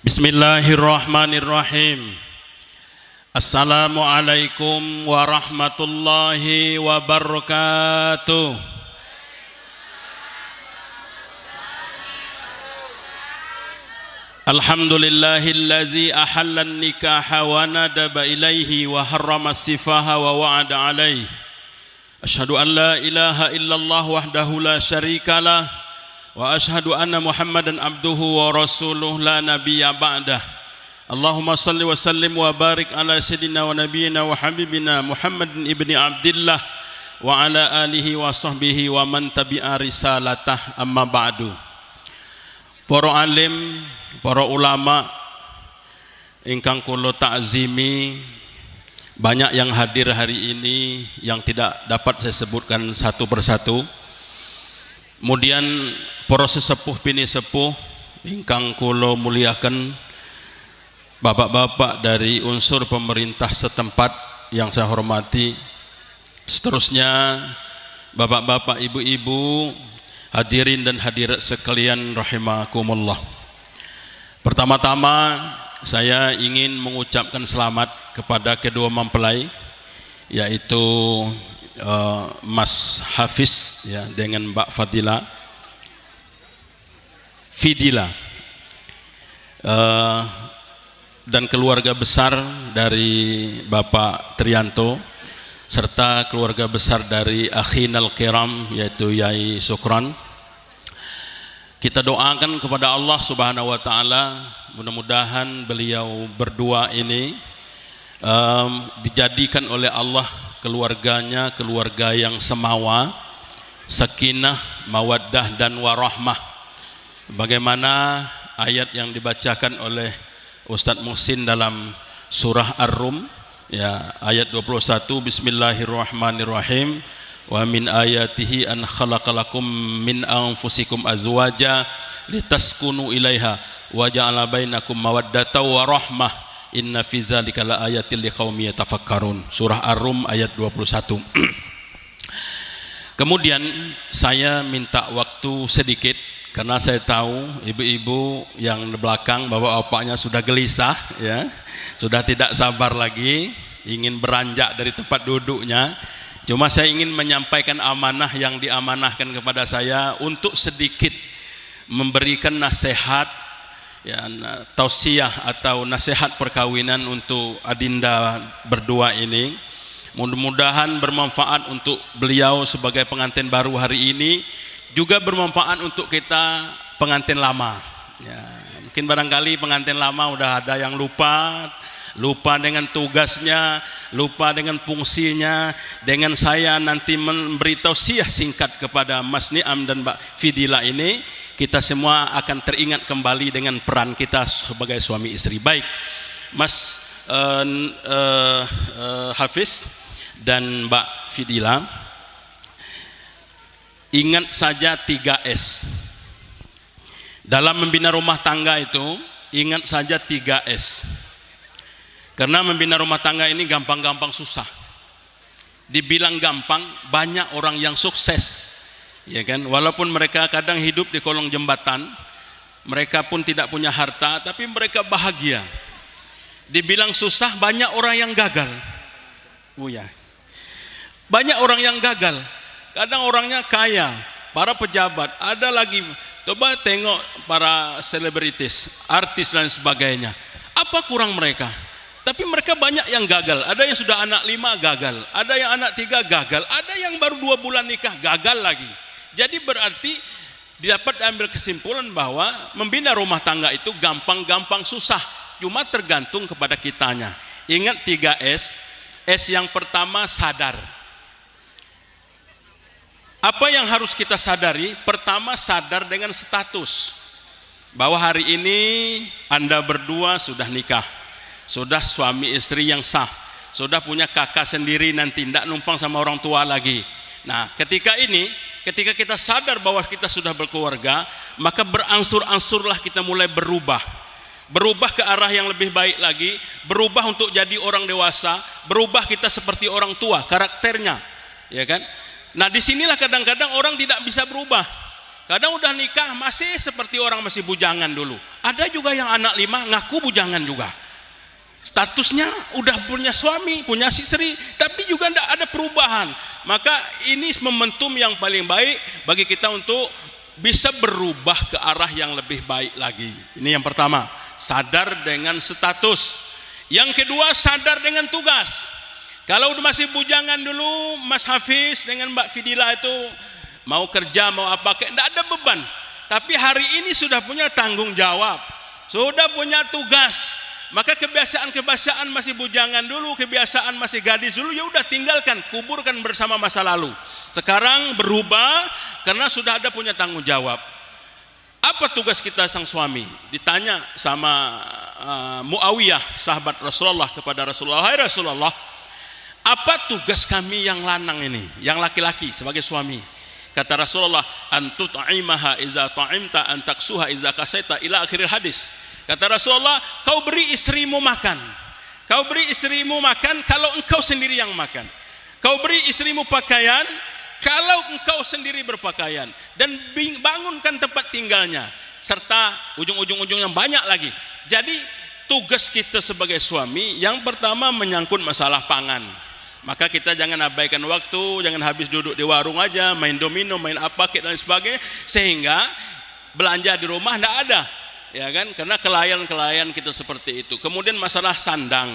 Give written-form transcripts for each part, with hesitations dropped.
Bismillahirrahmanirrahim. Assalamualaikum warahmatullahi wabarakatuh. Alhamdulillahillazi ahallan nikaha wa nadaba ilaihi wa harrama sifaha wa wa'ada alaihi. Asyhadu an la ilaha illallah wahdahu la syarikalah wa asyhadu anna Muhammadan abduhu wa rasuluh la nabiyya ba'dah. Allahumma salli wa sallim wa barik ala sayyidina wa nabiyyina wa habibina Muhammadin ibni Abdillah wa ala alihi wa sahbihi wa man tabi'a risalatah, amma ba'du. Para alim, para ulama ingkang kula ta'zimi, banyak yang hadir hari ini yang tidak dapat saya sebutkan satu persatu. Kemudian para sesepuh bini sepuh ingkang kula muliakan, bapak-bapak dari unsur pemerintah setempat yang saya hormati, seterusnya bapak-bapak, ibu-ibu, hadirin dan hadirat sekalian rahimakumullah. Pertama-tama saya ingin mengucapkan selamat kepada kedua mempelai, yaitu Mas Hafiz ya, dengan Mbak Fidila, dan keluarga besar dari Bapak Trianto, serta keluarga besar dari akhinal kiram yaitu Yai Sukron. Kita doakan kepada Allah Subhanahu wa taala, mudah-mudahan beliau berdua ini dijadikan oleh Allah keluarganya keluarga yang semawa, sakinah, mawaddah dan warahmah. Bagaimana ayat yang dibacakan oleh Ustadz Muhsin dalam surah Ar-Rum ya, ayat 21, Bismillahirrahmanirrahim. Wa min ayatihi an khalaqalakum min anfusikum azwaja litaskunu ilaiha wa ja'ala bainakum mawaddatan wa rahmah inna fi dzalika laayatil liqaumin yatafakkarun. Surah Ar-Rum ayat 21. Kemudian saya minta waktu sedikit karena saya tahu ibu-ibu yang di belakang, bapak-bapaknya sudah gelisah ya, sudah tidak sabar lagi ingin beranjak dari tempat duduknya. Cuma saya ingin menyampaikan amanah yang diamanahkan kepada saya untuk sedikit memberikan nasihat ya, tausiah atau nasihat perkawinan untuk adinda berdua ini. Mudah-mudahan bermanfaat untuk beliau sebagai pengantin baru hari ini, juga bermanfaat untuk kita pengantin lama ya. Mungkin barangkali pengantin lama udah ada yang lupa dengan tugasnya, lupa dengan fungsinya. Dengan saya nanti memberi tausiah singkat kepada Mas Niam dan Mbak Fidila ini, kita semua akan teringat kembali dengan peran kita sebagai suami istri. Baik Mas Hafiz dan Mbak Fidila, ingat saja 3S dalam membina rumah tangga itu. Ingat saja 3S, karena membina rumah tangga ini gampang-gampang susah. Dibilang gampang, banyak orang yang sukses ya kan, walaupun mereka kadang hidup di kolong jembatan, mereka pun tidak punya harta, tapi mereka bahagia. Dibilang susah, banyak orang yang gagal. Banyak orang yang gagal. Kadang orangnya kaya, para pejabat, ada lagi, coba tengok para selebritis, artis dan sebagainya. Apa kurang mereka? Tapi mereka banyak yang gagal. Ada yang sudah anak 5 gagal, ada yang anak 3 gagal, ada yang baru 2 bulan nikah gagal lagi. Jadi berarti dapat ambil kesimpulan bahwa membina rumah tangga itu gampang-gampang susah, cuma tergantung kepada kitanya. Ingat 3S. S yang pertama, sadar. Apa yang harus kita sadari? Pertama, sadar dengan status bahwa hari ini Anda berdua sudah nikah, sudah suami istri yang sah, sudah punya kakak sendiri, nanti tidak numpang sama orang tua lagi. Nah, ketika kita sadar bahwa kita sudah berkeluarga, maka berangsur-angsurlah kita mulai berubah ke arah yang lebih baik lagi, berubah untuk jadi orang dewasa, berubah kita seperti orang tua karakternya, ya kan? Nah, disinilah kadang-kadang orang tidak bisa berubah. Kadang udah nikah masih seperti orang masih bujangan dulu. Ada juga yang anak 5 ngaku bujangan juga. Statusnya udah punya suami, punya istri, tapi juga tidak ada perubahan. Maka ini momentum yang paling baik bagi kita untuk bisa berubah ke arah yang lebih baik lagi. Ini yang pertama, sadar dengan status. Yang kedua, sadar dengan tugas. Kalau masih bujangan dulu, Mas Hafiz dengan Mbak Fidila itu mau kerja, mau apa, tidak ada beban. Tapi hari ini sudah punya tanggung jawab, sudah punya tugas. Maka kebiasaan-kebiasaan masih bujangan dulu, kebiasaan masih gadis dulu, ya udah tinggalkan, kuburkan bersama masa lalu. Sekarang berubah karena sudah ada punya tanggung jawab. Apa tugas kita sang suami? Ditanya sama Muawiyah, sahabat Rasulullah, kepada Rasulullah, "Hai Rasulullah, apa tugas kami yang lanang ini, yang laki-laki sebagai suami?" Kata Rasulullah, "Antu ta'imaha iza ta'imta, antaksuha iza kasaita," ila akhir hadis. Kata Rasulullah, kau beri istrimu makan. Kau beri istrimu makan kalau engkau sendiri yang makan. Kau beri istrimu pakaian kalau engkau sendiri berpakaian. Dan bangunkan tempat tinggalnya. Serta ujung-ujung yang banyak lagi. Jadi tugas kita sebagai suami yang pertama menyangkut masalah pangan. Maka kita jangan abaikan waktu, jangan habis duduk di warung aja, main domino, main apa dan sebagainya, sehingga belanja di rumah tidak ada. Ya kan, karena kelayan kita seperti itu. Kemudian masalah sandang,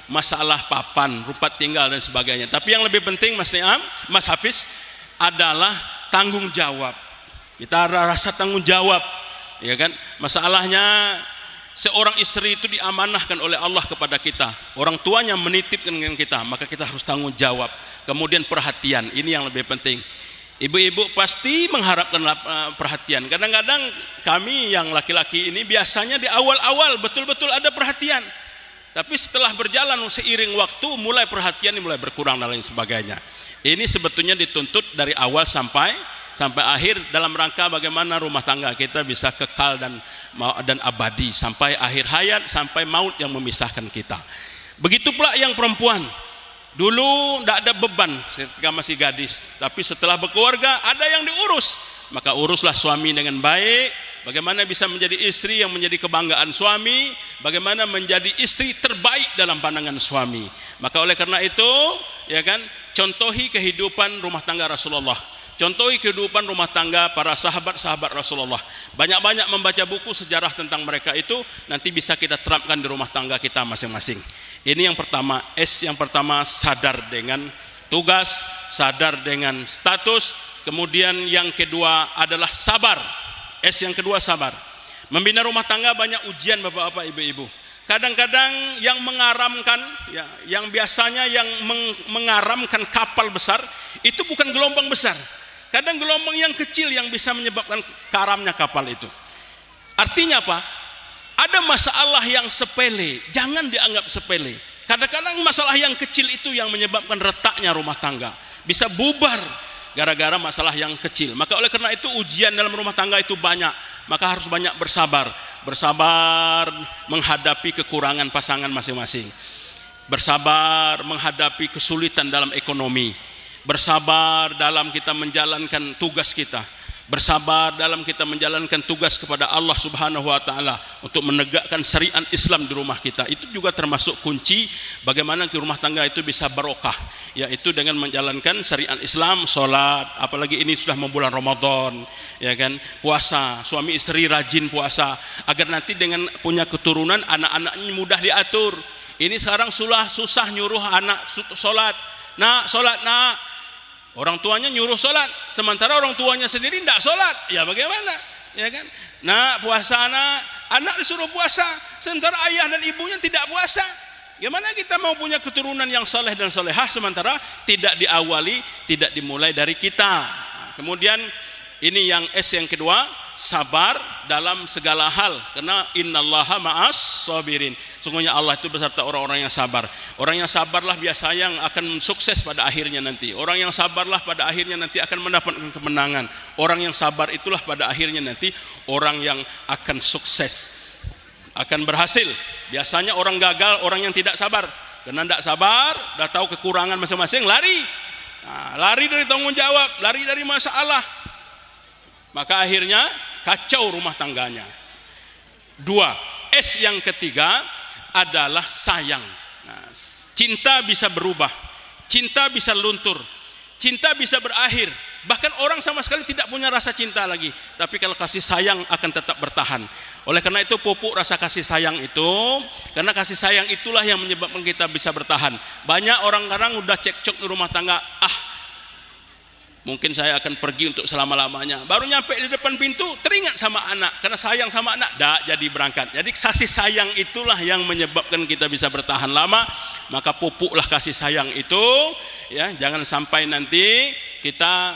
masalah papan, tempat tinggal dan sebagainya. Tapi yang lebih penting Mas Hafiz adalah tanggung jawab. Kita rasa tanggung jawab, ya kan? Masalahnya seorang istri itu diamanahkan oleh Allah kepada kita. Orang tuanya menitipkan dengan kita, maka kita harus tanggung jawab. Kemudian perhatian, ini yang lebih penting. Ibu-ibu pasti mengharapkan perhatian. Kadang-kadang kami yang laki-laki ini biasanya di awal-awal betul-betul ada perhatian. Tapi setelah berjalan seiring waktu mulai perhatian mulai berkurang dan lain sebagainya. Ini sebetulnya dituntut dari awal sampai akhir dalam rangka bagaimana rumah tangga kita bisa kekal dan abadi sampai akhir hayat, sampai maut yang memisahkan kita. Begitu pula yang perempuan. Dulu tidak ada beban ketika masih gadis, tapi setelah berkeluarga ada yang diurus, maka uruslah suami dengan baik. Bagaimana bisa menjadi istri yang menjadi kebanggaan suami, bagaimana menjadi istri terbaik dalam pandangan suami. Maka oleh karena itu, ya kan, contohi kehidupan rumah tangga Rasulullah, contohi kehidupan rumah tangga para sahabat-sahabat Rasulullah. Banyak-banyak membaca buku sejarah tentang mereka itu, nanti bisa kita terapkan di rumah tangga kita masing-masing. Ini yang pertama, S yang pertama, sadar dengan tugas, sadar dengan status. Kemudian yang kedua adalah sabar. S yang kedua, sabar. Membina rumah tangga banyak ujian bapak-bapak, ibu-ibu. Kadang-kadang yang mengaramkan, ya, yang biasanya yang mengaramkan kapal besar, itu bukan gelombang besar. Kadang gelombang yang kecil yang bisa menyebabkan karamnya kapal itu. Artinya apa? Ada masalah yang sepele, jangan dianggap sepele. Kadang-kadang masalah yang kecil itu yang menyebabkan retaknya rumah tangga. Bisa bubar gara-gara masalah yang kecil. Maka oleh karena itu ujian dalam rumah tangga itu banyak. Maka harus banyak bersabar. Bersabar menghadapi kekurangan pasangan masing-masing. Bersabar menghadapi kesulitan dalam ekonomi. Bersabar dalam kita menjalankan tugas kita. Bersabar dalam kita menjalankan tugas kepada Allah Subhanahu wa taala untuk menegakkan syariat Islam di rumah kita. Itu juga termasuk kunci bagaimana rumah tangga itu bisa barokah, yaitu dengan menjalankan syariat Islam, salat, apalagi ini sudah mau bulan Ramadan, ya kan? Puasa, suami istri rajin puasa agar nanti dengan punya keturunan anak-anaknya mudah diatur. Ini sekarang susah nyuruh anak salat. Nak, salat nak. Orang tuanya nyuruh sholat, sementara orang tuanya sendiri tidak sholat, ya bagaimana? Ya kan? Nah, puasa anak disuruh puasa, sementara ayah dan ibunya tidak puasa. Gimana kita mau punya keturunan yang saleh dan salehah sementara tidak diawali, tidak dimulai dari kita? Nah, kemudian ini yang S yang kedua, sabar dalam segala hal, karena innallaha ma'as sabirin. Sungguhnya Allah itu beserta orang-orang yang sabar. Orang yang sabarlah biasanya yang akan sukses pada akhirnya nanti. Orang yang sabarlah pada akhirnya nanti akan mendapatkan kemenangan. Orang yang sabar itulah pada akhirnya nanti orang yang akan sukses, akan berhasil. Biasanya orang gagal orang yang tidak sabar. Karena tidak sabar, dah tahu kekurangan masing-masing, lari. Nah, lari dari tanggung jawab, lari dari masalah. maka akhirnya kacau rumah tangganya. Dua, S yang ketiga adalah sayang. Nah, cinta bisa berubah, cinta bisa luntur, cinta bisa berakhir. Bahkan orang sama sekali tidak punya rasa cinta lagi. Tapi kalau kasih sayang akan tetap bertahan. Oleh karena itu pupuk rasa kasih sayang itu, karena kasih sayang itulah yang menyebabkan kita bisa bertahan. Banyak orang kadang udah cekcok di rumah tangga, mungkin saya akan pergi untuk selama-lamanya. Baru nyampe di depan pintu teringat sama anak, karena sayang sama anak, dak jadi berangkat. Jadi kasih sayang itulah yang menyebabkan kita bisa bertahan lama. Maka pupuklah kasih sayang itu, ya, jangan sampai nanti kita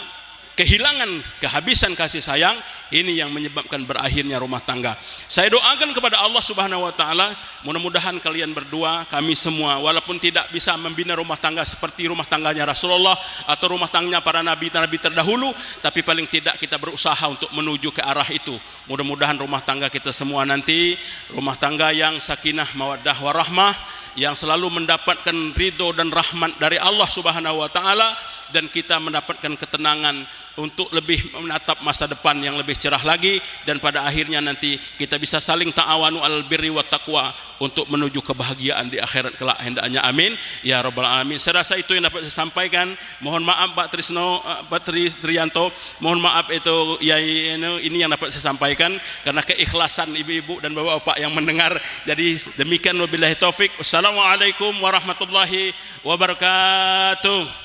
kehabisan kasih sayang. Ini yang menyebabkan berakhirnya rumah tangga. Saya doakan kepada Allah Subhanahu wa taala, mudah-mudahan kalian berdua, kami semua, walaupun tidak bisa membina rumah tangga seperti rumah tangganya Rasulullah atau rumah tangganya para nabi terdahulu, tapi paling tidak kita berusaha untuk menuju ke arah itu. Mudah-mudahan rumah tangga kita semua nanti rumah tangga yang sakinah, mawaddah, warahmah, yang selalu mendapatkan ridho dan rahmat dari Allah Subhanahu wa taala, dan kita mendapatkan ketenangan untuk lebih menatap masa depan yang lebih cerah lagi, dan pada akhirnya nanti kita bisa saling ta'awanu alal birri wat taqwa untuk menuju kebahagiaan di akhirat kelak, hendaknya amin ya rabbal alamin. Saya rasa itu yang dapat saya sampaikan. Mohon maaf Pak Trisno, Pak Trianto, mohon maaf itu Yai, ini yang dapat saya sampaikan karena keikhlasan ibu-ibu dan bapak-bapak yang mendengar. Jadi demikian, wabillahi taufik. Wassalamualaikum warahmatullahi wabarakatuh.